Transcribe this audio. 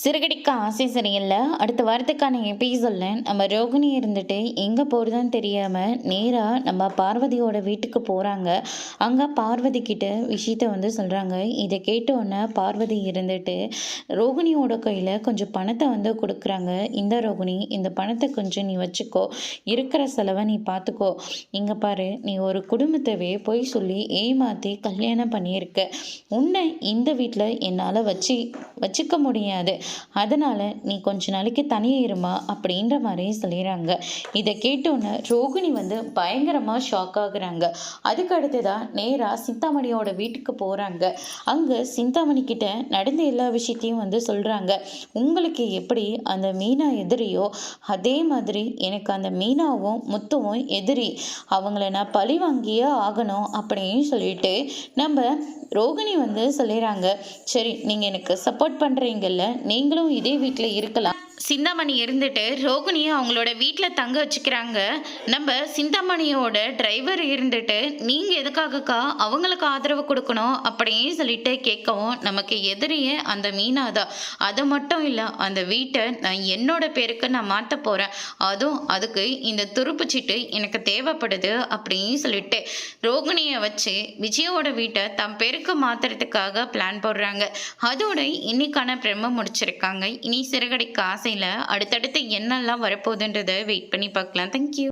சிறுகடிக்க ஆசை சரியில்ல. அடுத்த வாரத்துக்கான எபிசோட்ல நம்ம ரோகிணி இருந்துட்டு எங்கே போகிறதுன்னு தெரியாமல் நேராக நம்ம பார்வதியோட வீட்டுக்கு போகிறாங்க. அங்கே பார்வதி கிட்ட விஷயத்த சொல்கிறாங்க. இதை கேட்டோன்னே பார்வதி இருந்துட்டு ரோகிணியோட கையில் கொஞ்சம் பணத்தை கொடுக்குறாங்க. இந்த ரோகிணி, இந்த பணத்தை கொஞ்சம் நீ வச்சுக்கோ, இருக்கிற செலவை நீ பார்த்துக்கோ. இங்கே பாரு, நீ ஒரு குடும்பத்தவே போய் சொல்லி ஏமாற்றி கல்யாணம் பண்ணியிருக்க. உன்னை இந்த வீட்டில் என்னால் வச்சுக்க முடியாது. அதனால நீ கொஞ்ச நாளைக்கு தனியே இருமா அப்படின்ற மாதிரி சொல்லிடுறாங்க. இதை கேட்டோன்னு ரோகிணி பயங்கரமா ஷாக் ஆகுறாங்க. அதுக்கு அடுத்ததான் நேரா சிந்தாமணியோட வீட்டுக்கு போறாங்க. அங்க சிந்தாமணி கிட்ட நடந்த எல்லா விஷயத்தையும் சொல்றாங்க. உங்களுக்கு எப்படி அந்த மீனா எதிரியோ அதே மாதிரி எனக்கு அந்த மீனாவும் முத்துவும் எதிரி. அவங்கள நான் பழி வாங்கியே ஆகணும் அப்படின்னு சொல்லிட்டு நம்ம ரோகிணி சொல்லிடுறாங்க. சரி, நீங்கள் எனக்கு சப்போர்ட் பண்ணுறீங்கல்ல, நீங்களும் இதே வீட்டில் இருக்கலாம். சிந்தாமணி இருந்துட்டு ரோகிணியை அவங்களோட வீட்டில் தங்க வச்சுக்கிறாங்க. நம்ம சிந்தாமணியோட டிரைவர் இருந்துட்டு நீங்கள் எதுக்காகக்கா அவங்களுக்கு ஆதரவு கொடுக்கணும் அப்படின்னு சொல்லிட்டு கேட்கவும், நமக்கு எதிரியே அந்த மீனா தான். அது மட்டும் இல்லை, அந்த வீட்டை நான் என்னோட பேருக்கு நான் மாற்ற போகிறேன். அதுவும் அதுக்கு இந்த துருப்பு சீட்டு எனக்கு தேவைப்படுது அப்படின்னு சொல்லிட்டு ரோகிணியை வச்சு விஜயோட வீட்டை தம் பேருக்கு மாற்றுறதுக்காக பிளான் போடுறாங்க. அதோட இன்னைக்கான பிரம்ம முடிச்சிருக்காங்க. இனி சிறுகடிக்க ஆசை அடுத்தடுத்து என்னெல்லாம் வரப்போகுதுன்றதை வெயிட் பண்ணி பார்க்கலாம். தேங்க்யூ.